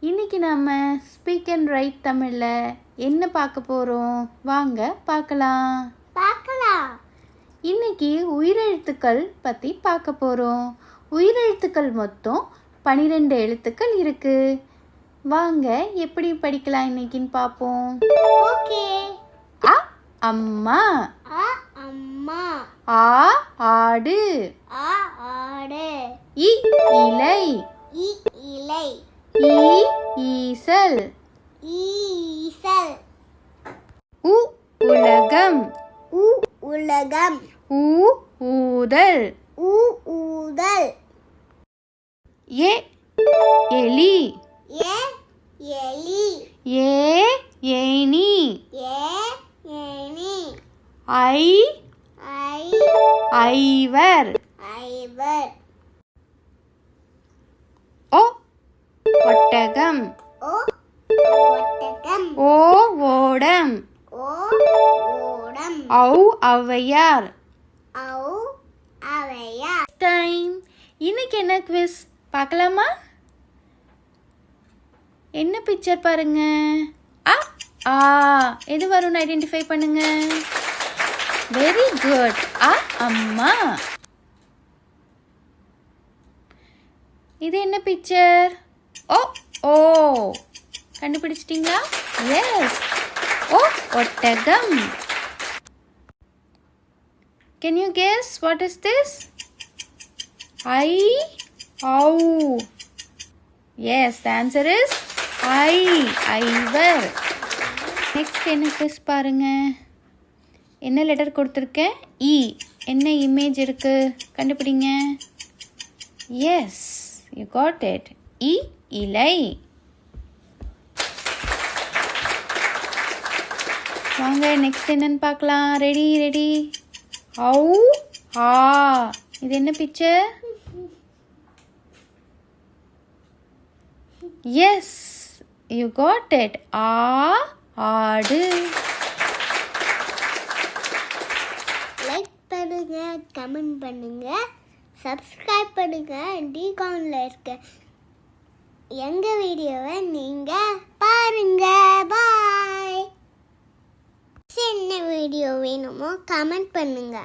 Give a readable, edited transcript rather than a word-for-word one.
இன்னைக்கு நம்ம speak and right தமிழில் என்ன பார்க்க போகிறோம் வாங்க பார்க்கலாம். இன்னைக்கு உயிரெழுத்துக்கள் பற்றி பார்க்க போகிறோம். உயிரெழுத்துக்கள் மொத்தம் 12 எழுத்துக்கள் இருக்கு. வாங்க எப்படி படிக்கலாம் இன்னைக்குன்னு பார்ப்போம். அ அம்மா, ஆ ஆடு, இ இலை, ஈ ஈசல், உ உலகம், ஊ ஊதல், ஏ எலி, ஏ ஏணி, ஐ ஐவர், ஓ ஒட்டகம், ஓ ஓடம், ஔ ஔவையார். டைம். இன்னைக்கு என்ன குவிஸ் பார்க்கலாமா? என்ன பிக்சர் பாருங்க. ஆ எது வரும்னு ஐடென்டிஃபை பண்ணுங்க. Very good. அம்மா. இது என்ன பிக்சர்? ஓ கண்டுபிடிச்சிட்டீங்களா? எஸ். ஓ ஒட்டகம். Can you guess what is this? Ow. Yes, the answer is ஐவர். நெக்ஸ்ட் என்ன quiz பாருங்க. என்ன லெட்டர் கொடுத்துருக்கேன்? இ. என்ன இமேஜ் இருக்கு கண்டுபிடிங்க. Yes, you got it. இ இலை. வாங்க நெக்ஸ்ட் என்னன்னு பார்க்கலாம். ரெடி. ஔ ஆ. இது என்ன picture? Yes, you got it. ஆடு. லைக் பண்ணுங்க, கமெண்ட் பண்ணுங்க, சப்ஸ்கிரைப் பண்ணுங்க. டிகான்ல இருக்க எங்க வீடியோவை நீங்க பாருங்க. பாய். என்ன வீடியோ வேணுமோ கமெண்ட் பண்ணுங்க.